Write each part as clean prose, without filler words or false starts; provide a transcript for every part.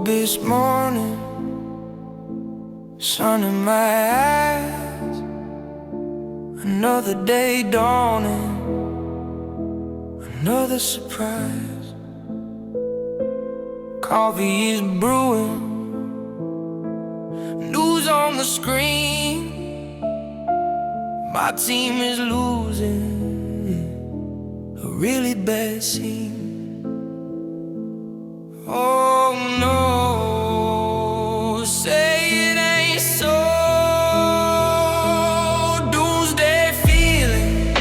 up this morning, sun in my eyes, another day dawning, another surprise. Coffee is brewing, news on the screen, my team is losing, a really bad scene. Oh no, say it ain't so. Doomsday feeling,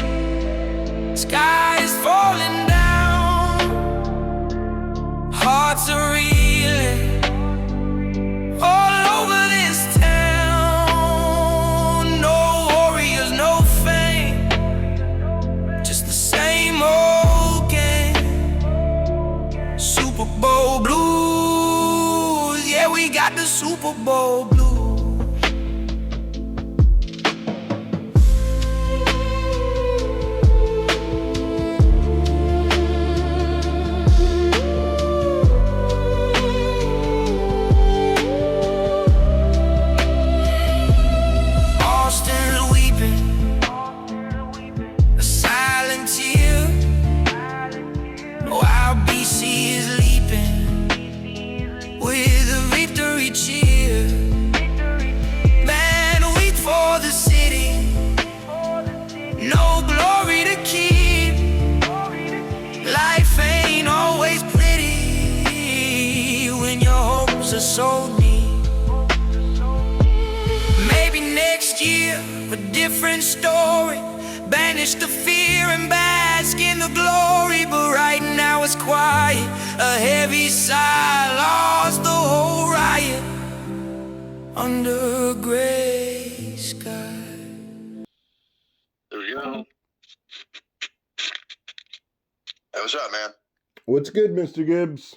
sky is falling down, hearts are reeling all over this town. No warriors, no fame, just the same old game. Super Bowl blues, yeah, we got the Super Bowl blues. Austin's weeping, a silent tear, while BC is leaping with a victory cheer. Man, weep for the city, no glory to keep. Life ain't always pretty when your hopes are so deep. Maybe next year, a different story, banish the fear and bask in the glory. But right now it's quiet, a heavy sigh, lost the whole riot under a gray sky. There we go. Hey, what's up, man? What's good, Mr. Gibbs?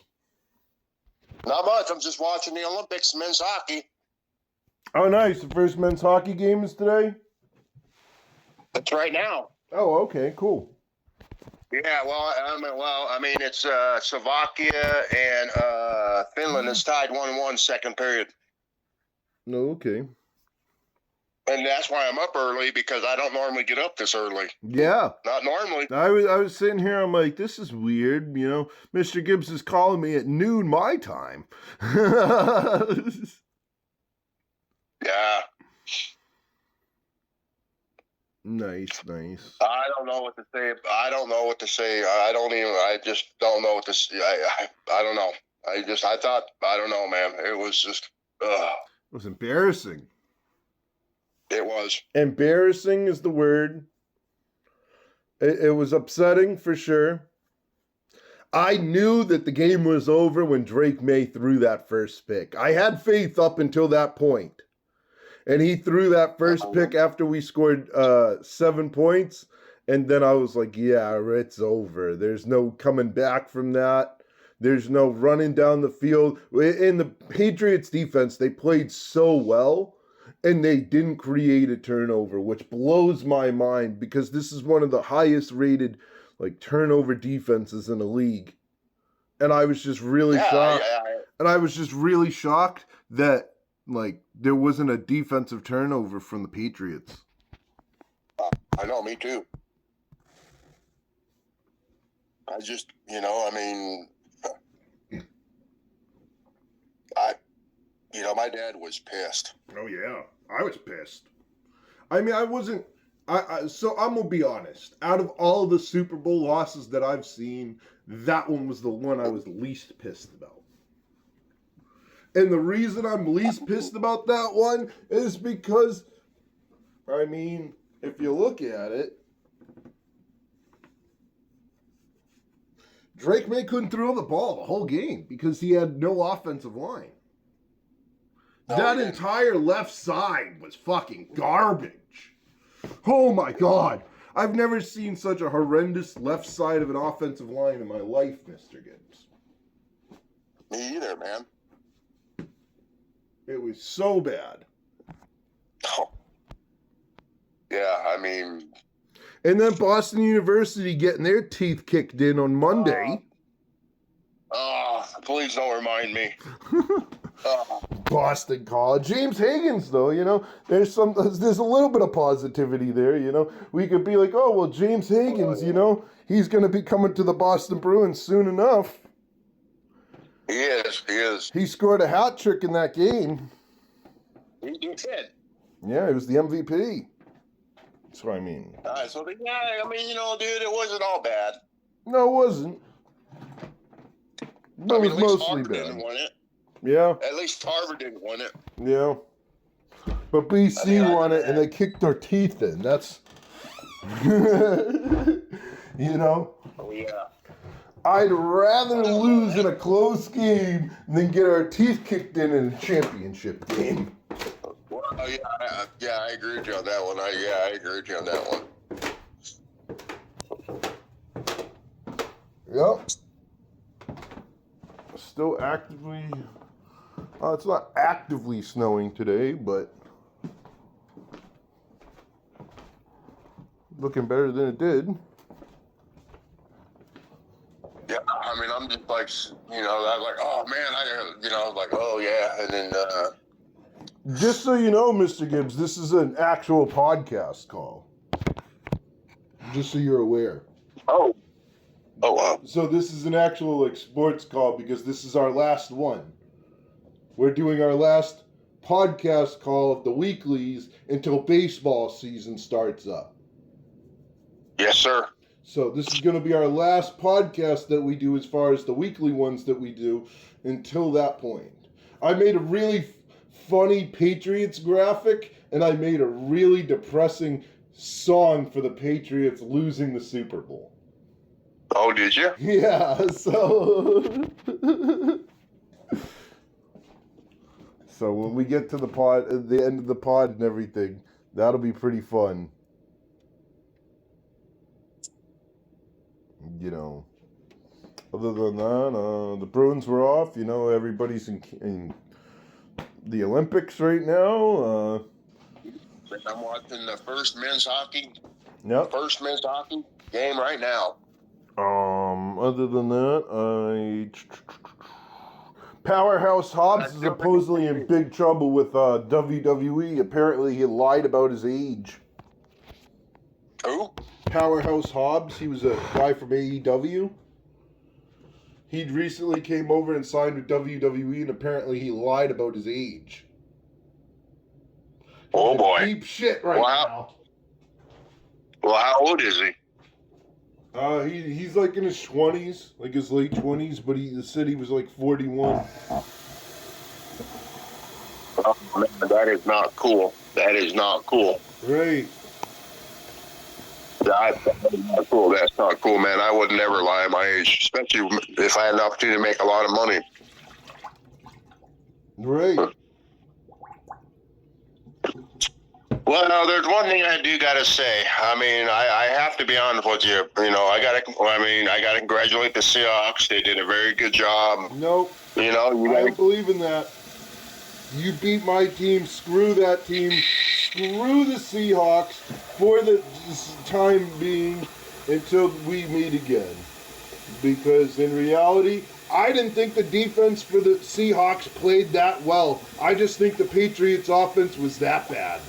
Not much. I'm just watching the Olympics, men's hockey. Oh, nice. The first men's hockey game is today? It's right now. Oh, okay, cool. Yeah, I mean, it's Slovakia and Finland is tied 1-1 second period. No, okay. And that's why I'm up early, because I don't normally get up this early. Yeah. Not normally. I was sitting here, I'm like, this is weird, you know. Mr. Gibbs is calling me at noon my time. Yeah. Nice. I don't know what to say. I just don't know what to say. I don't know. I don't know, man. It was just, It was embarrassing. It was. Embarrassing is the word. It was upsetting for sure. I knew that the game was over when Drake May threw that first pick. I had faith up until that point. And he threw that first pick after we scored 7 points. And then I was like, yeah, it's over. There's no coming back from that. There's no running down the field. In the Patriots defense, they played so well. And they didn't create a turnover, which blows my mind, because this is one of the highest rated turnover defenses in the league. And I was just really shocked. And I was just really shocked that there wasn't a defensive turnover from the Patriots. I know, me too. I just, my dad was pissed. Oh, yeah. I was pissed. I mean, I wasn't... So I'm going to be honest. Out of all the Super Bowl losses that I've seen, that one was the one I was least pissed about. And the reason I'm least pissed about that one is because, if you look at it, Drake May couldn't throw the ball the whole game because he had no offensive line. That entire left side was fucking garbage. Oh my God. I've never seen such a horrendous left side of an offensive line in my life, Mr. Gibbs. Me either, man. It was so bad. Oh. Yeah, And then Boston University getting their teeth kicked in on Monday. Please don't remind me. Boston College. James Higgins, though, there's a little bit of positivity there, We could be like, oh, well, James Higgins, he's going to be coming to the Boston Bruins soon enough. He is. He scored a hat trick in that game. He did. Yeah, he was the MVP. That's what I mean. Dude, it wasn't all bad. No, it wasn't. It was mostly Harvard bad. didn't win it. Yeah. At least Harvard didn't win it. Yeah. But BC won it, and they kicked their teeth in. That's, Oh, yeah. I'd rather lose in a close game than get our teeth kicked in a championship game. Well, yeah, I agree with you on that one. I agree with you on that one. Yep. Still actively... it's not actively snowing today, but looking better than it did. Yeah, I'm just like, I'm like, oh man, like, oh yeah, and then. Just so you know, Mr. Gibbs, this is an actual podcast call. Just so you're aware. Oh wow. So this is an actual sports call because this is our last one. We're doing our last podcast call of the weeklies until baseball season starts up. Yes, sir. So this is going to be our last podcast that we do as far as the weekly ones that we do until that point. I made a really funny Patriots graphic, and I made a really depressing song for the Patriots losing the Super Bowl. Oh, did you? Yeah, so... So when we get to the end of the pod and everything, that'll be pretty fun. Other than that, the Bruins were off. Everybody's in the Olympics right now. I'm watching the first men's hockey game right now. Other than that, Powerhouse Hobbs is supposedly in big trouble with WWE. Apparently, he lied about his age. Who? Powerhouse Hobbs. He was a guy from AEW. He recently came over and signed with WWE, and apparently he lied about his age. Oh boy! Deep shit right now. Well, how old is he? He's like in his 20s, like his late 20s, but he said he was like 41. Oh, man, that is not cool. That is not cool. Right. That's not cool. That's not cool, man. I would never lie at my age, especially if I had an opportunity to make a lot of money. Right. Well, there's one thing I do gotta say. I have to be honest with you. I gotta congratulate the Seahawks. They did a very good job. Nope. I don't believe in that. You beat my team. Screw that team. Screw the Seahawks for the time being until we meet again. Because in reality, I didn't think the defense for the Seahawks played that well. I just think the Patriots' offense was that bad.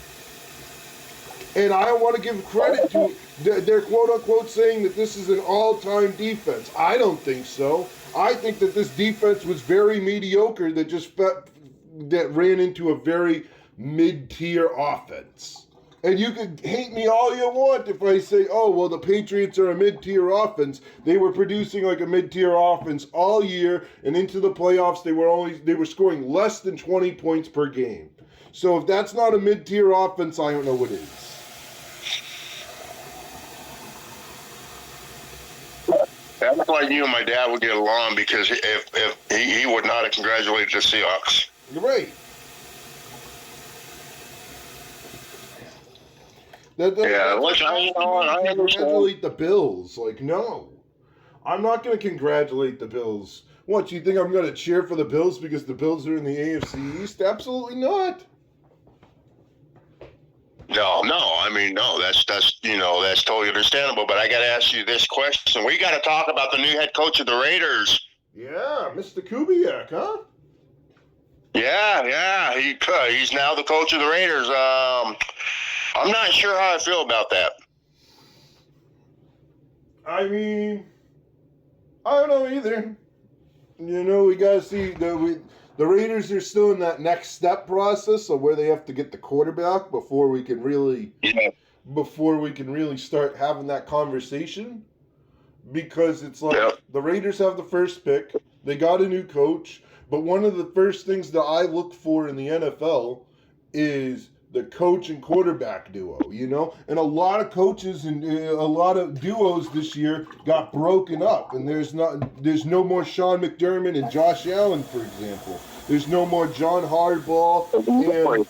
And I want to give credit to their quote-unquote saying that this is an all-time defense. I don't think so. I think that this defense was very mediocre that ran into a very mid-tier offense. And you can hate me all you want if I say, oh, well, the Patriots are a mid-tier offense. They were producing like a mid-tier offense all year, and into the playoffs, they were scoring less than 20 points per game. So if that's not a mid-tier offense, I don't know what is. That's why you and my dad would get along, because if he would not have congratulated the Seahawks. You're right. I congratulate the Bills. Like, no. I'm not going to congratulate the Bills. What, you think I'm going to cheer for the Bills because the Bills are in the AFC East? Absolutely not. No, that's totally understandable. But I got to ask you this question. We got to talk about the new head coach of the Raiders. Yeah, Mr. Kubiak, huh? Yeah. He's now the coach of the Raiders. I'm not sure how I feel about that. I mean, I don't know either. You know, we gotta see the Raiders are still in that next step process of where they have to get the quarterback before we can really start having that conversation. Because it's like the Raiders have the first pick, they got a new coach, but one of the first things that I look for in the NFL is the coach and quarterback duo, you know? And a lot of coaches and a lot of duos this year got broken up, and there's no more Sean McDermott and Josh Allen, for example. There's no more John Harbaugh and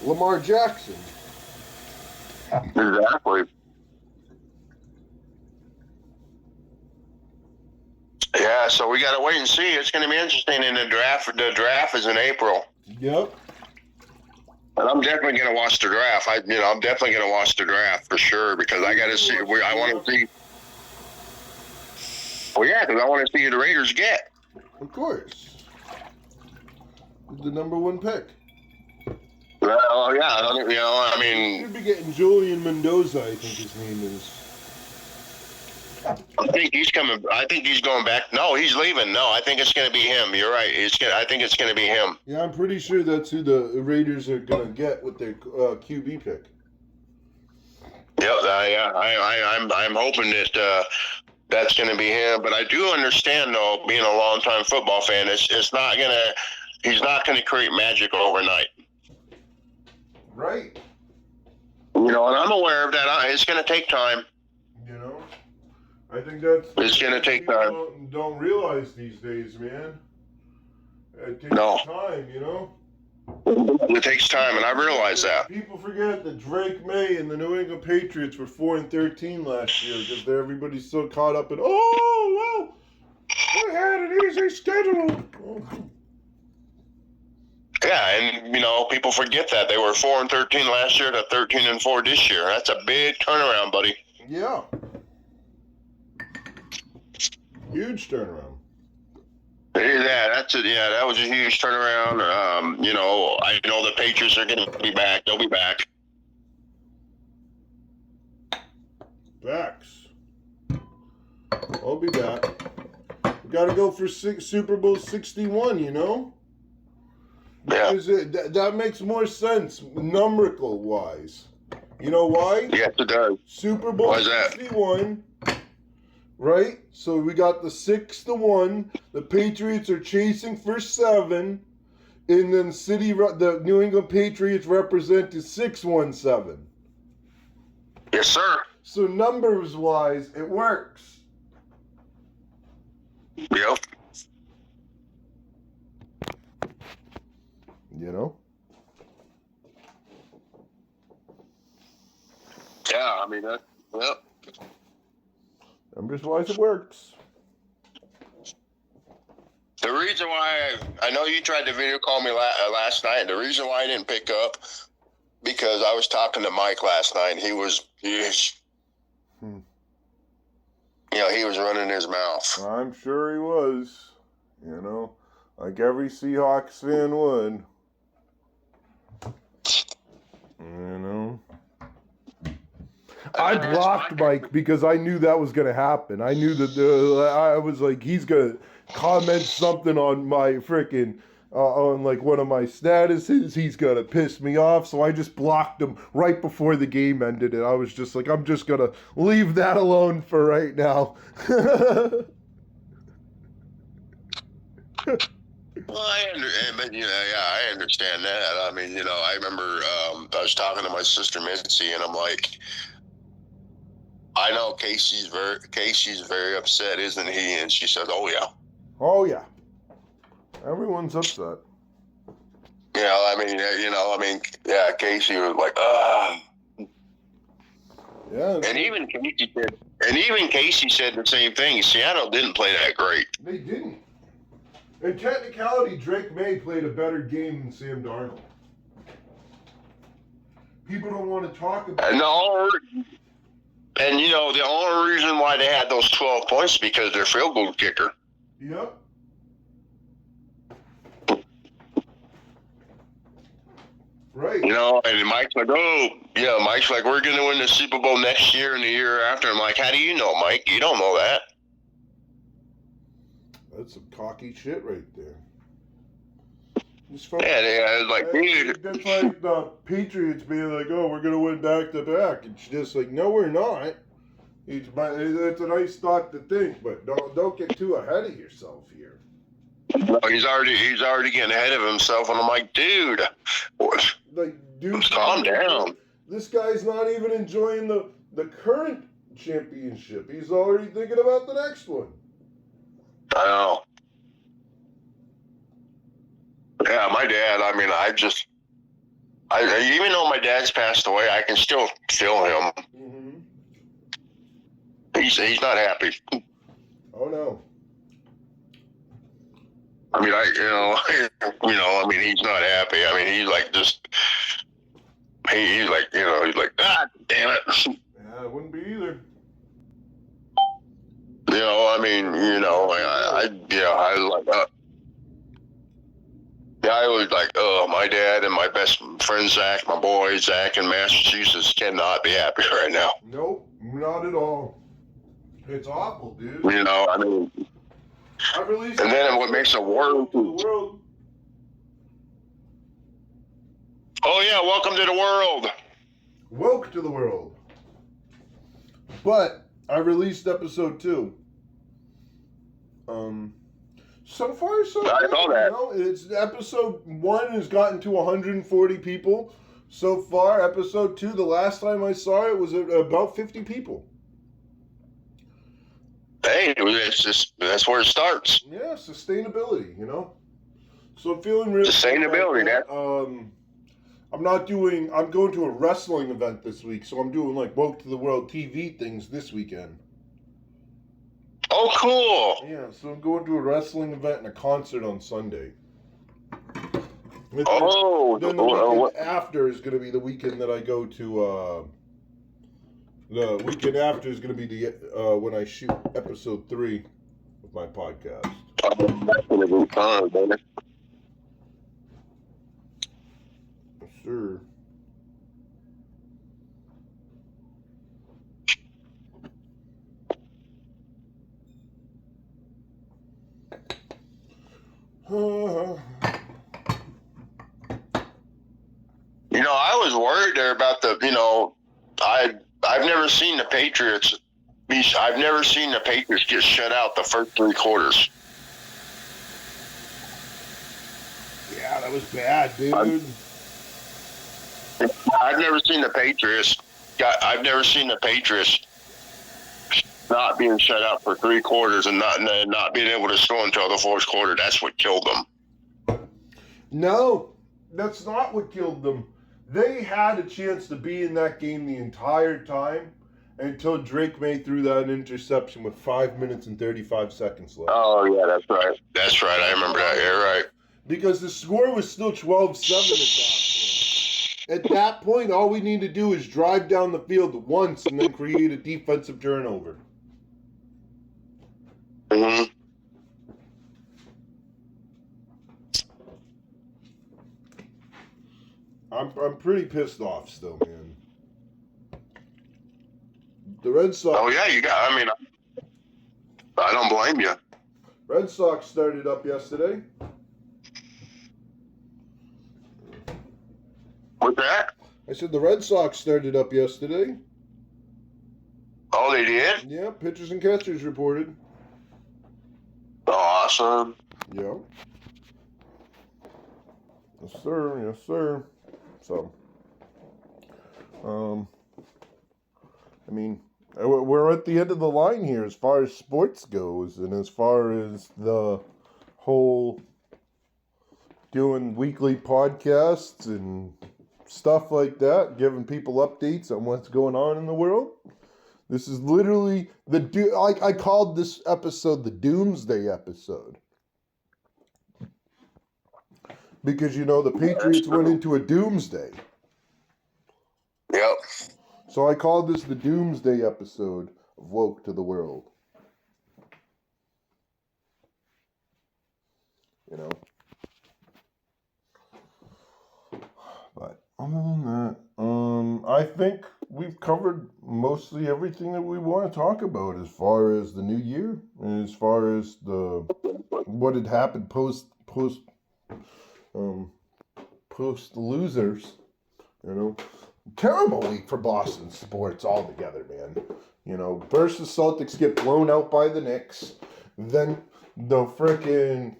Lamar Jackson. Exactly. Yeah, so we got to wait and see. It's going to be interesting in the draft. The draft is in April. Yep. And I'm definitely going to watch the draft. I'm definitely going to watch the draft for sure because I got to see. I want to see. Well, yeah, because I want to see who the Raiders get. Of course. The number one pick. Well, yeah, I mean, You'd be getting Julian Mendoza, I think his name is. I think he's coming. I think he's going back. No, he's leaving. No, I think it's going to be him. You're right. I think it's going to be him. Yeah, I'm pretty sure that's who the Raiders are going to get with their QB pick. Yep. I'm hoping that that's going to be him. But I do understand, though, being a longtime football fan, it's not going to. He's not going to create magic overnight. Right. You know, and I'm aware of that. It's going to take time. You know, I think that's. It's going to take time. Don't realize these days, man. It takes time, you know. It takes time, and I realize that. People forget that Drake May and the New England Patriots were 4-13 last year because everybody's so caught up in, oh, well, they had an easy schedule. Oh. Yeah, and, you know, people forget that. They were 4-13 last year to 13-4 this year. That's a big turnaround, buddy. Yeah. Huge turnaround. Yeah, that was a huge turnaround. You know, I know the Patriots are going to be back. They'll be back. Facts. I'll be back. We got to go for Super Bowl 61, you know? Yeah. Because that makes more sense numerical wise. You know why? Yes, it does. Super Bowl Why is that? 61, right? So we got the 6-1. The Patriots are chasing for 7, and then the New England Patriots represented 6-1-7. Yes, sir. So numbers wise, it works. Yep. You know? Yeah, I mean, yep. Numbers wise, it works. The reason why I know you tried to video call me last night. The reason why I didn't pick up because I was talking to Mike last night. He was running his mouth. I'm sure he was. You know, like every Seahawks fan would. You know. I blocked Mike because I knew that was going to happen. I knew that I was like, he's going to comment something on my freaking, on like one of my statuses. He's going to piss me off. So I just blocked him right before the game ended. And I was just like, I'm just going to leave that alone for right now. Well, I understand that. I mean, you know, I remember I was talking to my sister Mitzi, and I'm like, I know Casey's very upset, isn't he? And she says, "Oh yeah." Oh yeah. Everyone's upset. Yeah, Casey was like, Yeah. And even Casey said the same thing. Seattle didn't play that great. They didn't. In technicality, Drake May played a better game than Sam Darnold. People don't want to talk about it. And you know, the only reason why they had those 12 points is because their field goal kicker. Yep. Right. You know, and Mike's like, oh, yeah, Mike's like, we're going to win the Super Bowl next year and the year after. I'm like, how do you know, Mike? You don't know that. That's some cocky shit right there. Yeah, like, dude. That's like the Patriots being like, oh, we're going to win back-to-back. It's just like, no, we're not. It's a nice thought to think, but don't get too ahead of yourself here. No, he's already getting ahead of himself, and I'm like, dude, calm down. This guy's not even enjoying the current championship. He's already thinking about the next one. I know. Yeah, my dad. I mean, even though my dad's passed away, I can still feel him. Mm-hmm. He's not happy. Oh no. I mean, I mean, he's not happy. I mean, he's like just, he's like, he's like, ah, damn it. Yeah, it wouldn't be either. I mean, I was like, oh, my dad and my best friend Zach, my boy Zach in Massachusetts cannot be happy right now. Nope, not at all. It's awful, dude. I mean, and then what makes it worse? Oh yeah, welcome to the world. Woke to the world. But I released episode 2. So far, so good. I saw that. It's episode 1 has gotten to 140 people so far. Episode 2, the last time I saw it, was about 50 people. Hey, that's where it starts. Yeah, sustainability. So I'm feeling really sustainability. I'm going to a wrestling event this week, so I'm doing like Woke to the World TV things this weekend. Oh, cool. Yeah, so I'm going to a wrestling event and a concert on Sunday. Then the weekend after is going to be the weekend that I go to, the weekend after is going to be when I shoot episode 3 of my podcast. That's going to be fun, baby. Yes, sir. I was worried there about I've never seen the Patriots. I've never seen the Patriots get shut out the first 3 quarters. Yeah, that was bad, dude. I've never seen the Patriots. I've never seen the Patriots not being shut out for 3 quarters and not being able to score until the 4th quarter. That's what killed them. No, that's not what killed them. They had a chance to be in that game the entire time until Drake May threw that interception with 5 minutes and 35 seconds left. Oh, yeah, that's right. That's right. I remember that. You're right. Because the score was still 12-7 at that point. At that point, all we need to do is drive down the field once and then create a defensive turnover. Mm-hmm. I'm pretty pissed off still, man. The Red Sox. Oh yeah, I don't blame you. Red Sox started up yesterday. What's that? I said the Red Sox started up yesterday. Oh, they did? Yeah, pitchers and catchers reported. Awesome. Yeah. Yes, sir. Yes, sir. So, we're at the end of the line here as far as sports goes, and as far as the whole doing weekly podcasts and stuff like that, giving people updates on what's going on in the world. This is literally I called this episode the Doomsday episode. Because, the Patriots went into a doomsday. Yep. So I called this the Doomsday episode of Woke to the World. But Other than that, I think we've covered mostly everything that we want to talk about as far as the new year and as far as the what had happened um post losers. You know, terrible week for Boston sports altogether, man. You know, first the Celtics get blown out by the Knicks, then the frickin'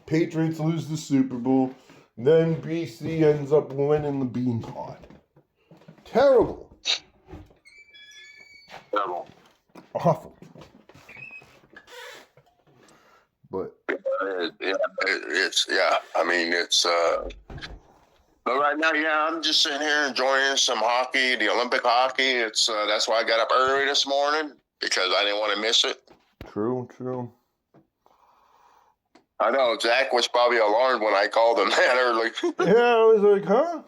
Patriots lose the Super Bowl, then BC ends up winning the Bean Pod. Terrible. Terrible. Awful. But I mean, it's. But right now, yeah, I'm just sitting here enjoying some hockey, the Olympic hockey. It's that's why I got up early this morning because I didn't want to miss it. true. I know Zach was probably alarmed when I called him that early. Yeah, I was like, huh?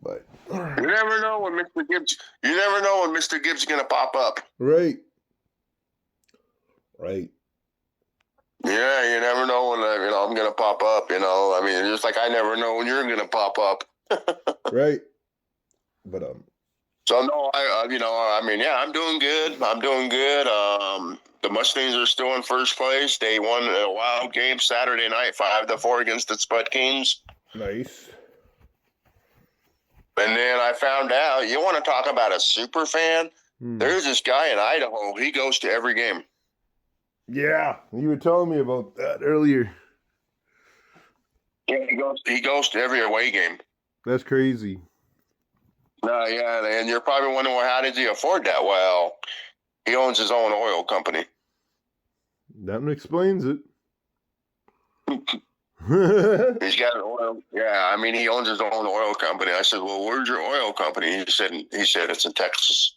But You never know when Mr. Gibbs. You never know when Mr. Gibbs is gonna pop up. right. Yeah, you never know when I'm gonna pop up. You know, I mean, just like I never know when you're gonna pop up. Right. But So no, I'm doing good. The Mustangs are still in first place. They won a wild game Saturday night, 5-4 against the Spud Kings. nice. And then I found out, you want to talk about a super fan? There's this guy in Idaho. He goes to every game. Yeah, you were telling me about that earlier. Yeah, he goes to every away game. That's crazy. Yeah, and you're probably wondering, well, how did he afford that? Well, he owns his own oil company. That explains it. He's got an oil. Yeah, I mean, he owns his own oil company. I said, well, where's your oil company? He said it's in Texas.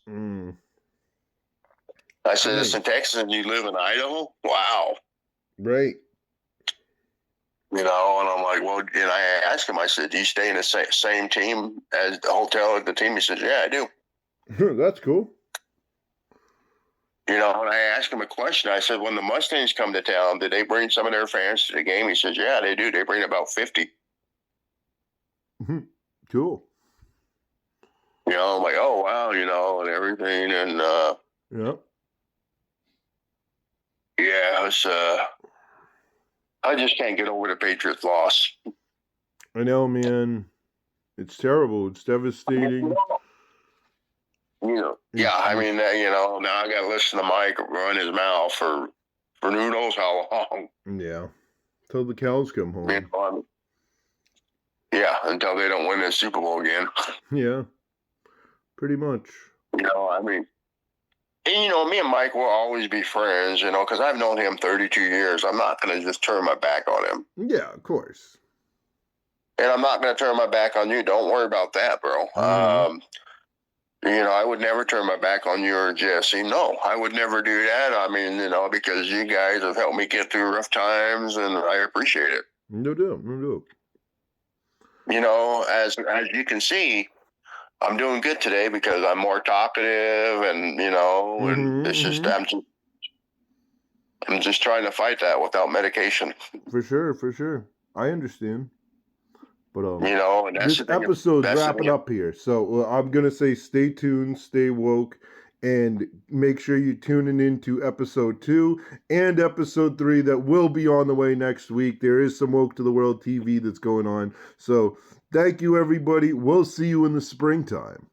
I said, it's in Texas and you live in Idaho? Wow. Right. You know, and I'm like, well, and I asked him, I said, do you stay in the same team as the hotel at the team? He says, yeah, I do. That's cool. You know, and I asked him a question. I said, when the Mustangs come to town, did they bring some of their fans to the game? He says, yeah, they do. They bring about 50. Cool. You know, I'm like, oh, wow, you know, and everything. And, Yep. yeah, it's, I just can't get over the Patriots' loss. I know, man. It's terrible. It's devastating. You know, yeah, I mean, you know, now I got to listen to Mike run his mouth for who knows how long. Yeah. Till the cows come home. Yeah, until they don't win the Super Bowl again. Yeah. Pretty much. You know, I mean, and, you know, me and Mike will always be friends, you know, because I've known him 32 years. I'm not going to just turn my back on him. Yeah, of course. And I'm not going to turn my back on you. Don't worry about that, bro. You know, I would never turn my back on you or Jesse. No, I would never do that. I mean, you know, because you guys have helped me get through rough times, and I appreciate it. No doubt. You know, as you can see, I'm doing good today because I'm more talkative, and you know, and it's just I'm just trying to fight that without medication. For sure. I understand. But you know, and this episode's wrapping up here, so I'm gonna say stay tuned, stay woke, and make sure you're tuning into episode 2 and episode 3 that will be on the way next week. There is some Woke to the World TV that's going on, so thank you, everybody. We'll see you in the springtime.